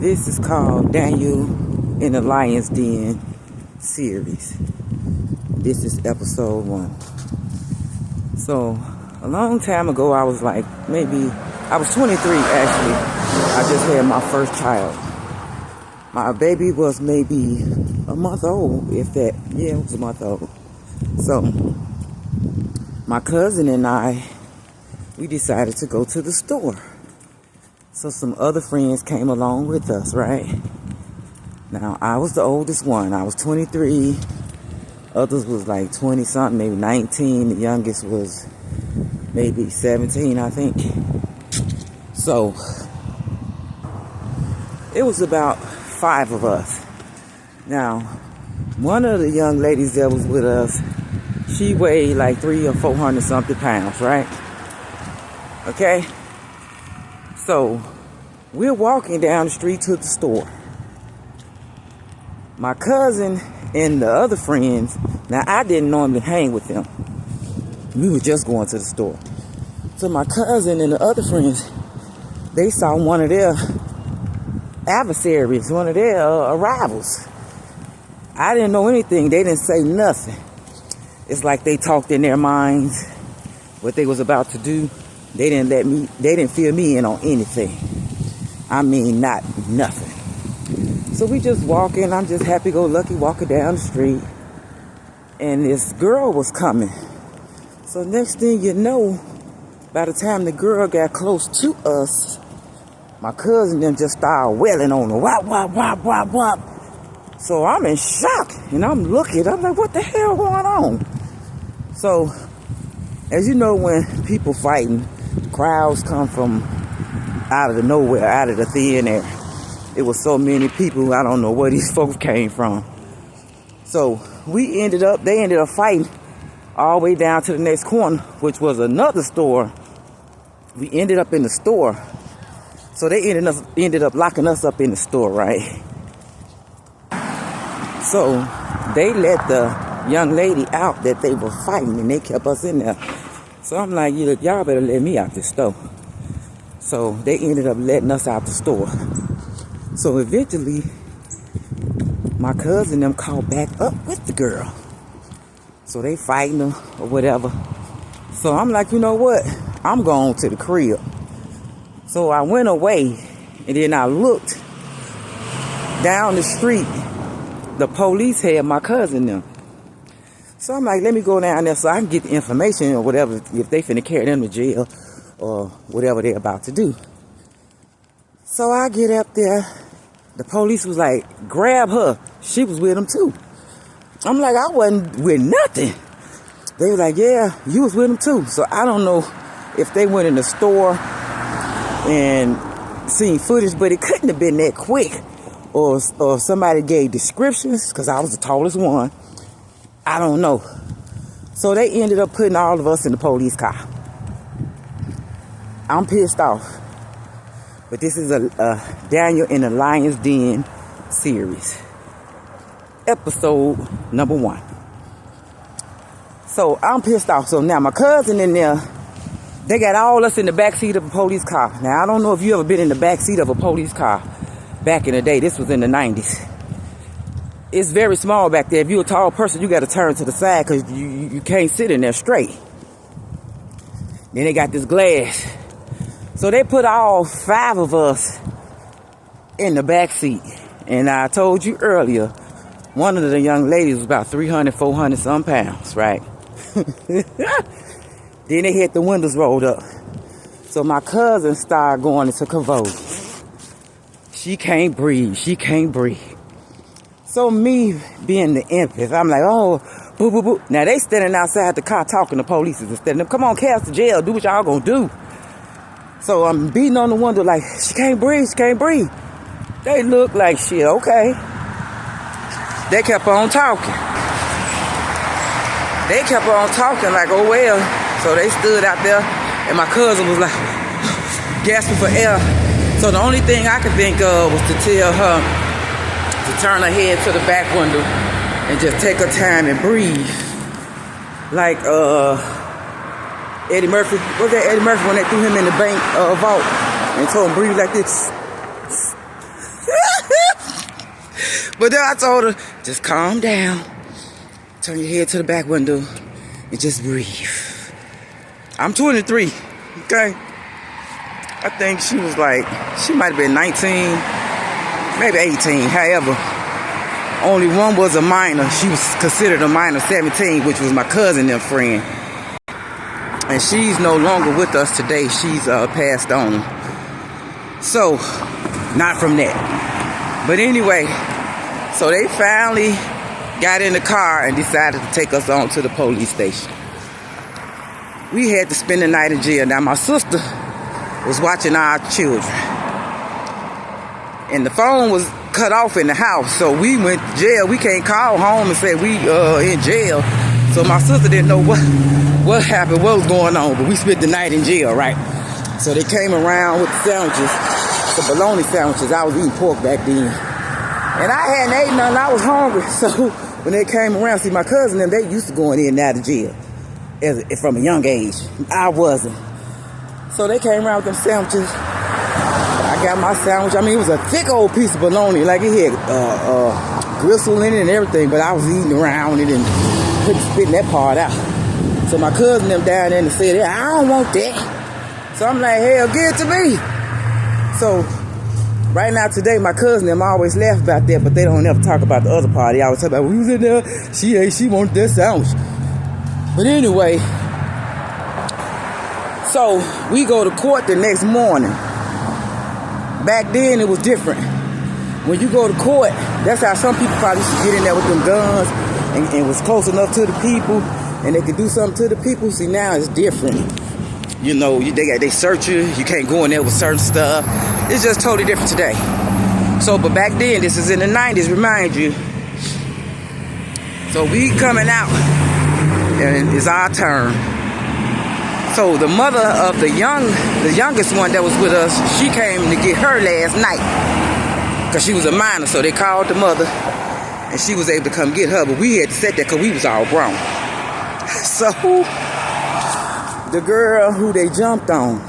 This is called Daniel in the Lion's Den series. This is episode 1. So, a long time ago, I was 23 actually. I just had my first child. My baby was maybe a month old, if that. Yeah, it was a month old. So, my cousin and I, we decided to go to the store. So some other friends came along with us, right? Now, I was the oldest one. I was 23. Others was like 20-something, maybe 19. The youngest was maybe 17, I think. So, it was about 5 of us. Now, one of the young ladies that was with us, she weighed like 300 or 400 something pounds, right? Okay? So, we're walking down the street to the store. My cousin and the other friends, now I didn't normally hang with them. We were just going to the store. So my cousin and the other friends, they saw one of their adversaries, one of their rivals. I didn't know anything. They didn't say nothing. It's like they talked in their minds what they was about to do. They didn't fill me in on anything. I mean, not nothing. So we just walking. I'm just happy-go-lucky walking down the street. And this girl was coming. So next thing you know, by the time the girl got close to us, my cousin then just started wailing on her. Wop, wop, wop, wop, wop. So I'm in shock. And I'm looking. I'm like, what the hell going on? So, as you know, when people fighting, crowds come from out of the nowhere, out of the thin air. It was so many people, I don't know where these folks came from. So they ended up fighting all the way down to the next corner, which was another store. We ended up in the store. So they ended up locking us up in the store, right? So they let the young lady out that they were fighting, and they kept us in there. So I'm like, y'all better let me out this store. So they ended up letting us out the store. So eventually, my cousin and them caught back up with the girl. So they fighting her or whatever. So I'm like, you know what? I'm going to the crib. So I went away, and then I looked down the street. The police had my cousin them. So I'm like, let me go down there so I can get the information or whatever, if they finna carry them to jail or whatever they're about to do. So I get up there. The police was like, grab her. She was with them too. I'm like, I wasn't with nothing. They were like, yeah, you was with them too. So I don't know if they went in the store and seen footage, but it couldn't have been that quick. Or somebody gave descriptions, because I was the tallest one. I don't know. So they ended up putting all of us in the police car. I'm pissed off. But this is a Daniel in the Lion's Den series. Episode number 1. So I'm pissed off. So now my cousin in there, they got all us in the backseat of a police car. Now I don't know if you ever been in the backseat of a police car back in the day. This was in the 90s. It's very small back there. If you're a tall person, you got to turn to the side because you can't sit in there straight. Then they got this glass. So they put all 5 of us in the back seat. And I told you earlier, one of the young ladies was about 300, 400 some pounds, right? Then they had the windows rolled up. So my cousin started going into convulsions. She can't breathe. She can't breathe. So me being the empath, I'm like, oh, boo, boo, boo. Now they standing outside the car talking to police instead of them. Come on, cast to jail. Do what y'all gonna do. So I'm beating on the window like, she can't breathe. She can't breathe. They look like shit. Okay. They kept on talking. They kept on talking like, oh well. So they stood out there and my cousin was like gasping for air. So the only thing I could think of was to tell her to turn her head to the back window and just take her time and breathe. Like Eddie Murphy. What was that Eddie Murphy when they threw him in the bank vault and told him breathe like this? But then I told her, just calm down. Turn your head to the back window and just breathe. I'm 23, okay? I think she was like, she might have been 19, maybe 18, however. Only one was a minor. She was considered a minor, 17, which was my cousin and friend. And she's no longer with us today. She's passed on. So, not from that. But anyway, so they finally got in the car and decided to take us on to the police station. We had to spend the night in jail. Now, my sister was watching our children. And the phone was cut off in the house. So we went to jail. We can't call home and say we in jail. So my sister didn't know what happened, what was going on. But we spent the night in jail, right? So they came around with the sandwiches, the bologna sandwiches. I was eating pork back then. And I hadn't ate nothing. I was hungry. So when they came around, see, my cousin and them, they used to going in and out of jail from a young age. I wasn't. So they came around with them sandwiches. I got my sandwich. I mean, it was a thick old piece of bologna. Like, it had gristle in it and everything. But I was eating around it and couldn't spit that part out. So my cousin them down there and said, I don't want that. So I'm like, hell, give it to me. So right now today, my cousin them always laugh about that, but they don't ever talk about the other part. They always talk about, we was in there, she wanted that sandwich. But anyway, so we go to court the next morning. Back then it was different. When you go to court, that's how some people probably used to get in there with them guns and was close enough to the people and they could do something to the people. See, now it's different. You know, they search you. You can't go in there with certain stuff. It's just totally different today. So, but back then, this is in the 90s, remind you. So we coming out, and it's our turn. So the mother of the youngest one that was with us, she came to get her last night. Because she was a minor, so they called the mother, and she was able to come get her. But we had to sit there because we was all grown. So the girl who they jumped on,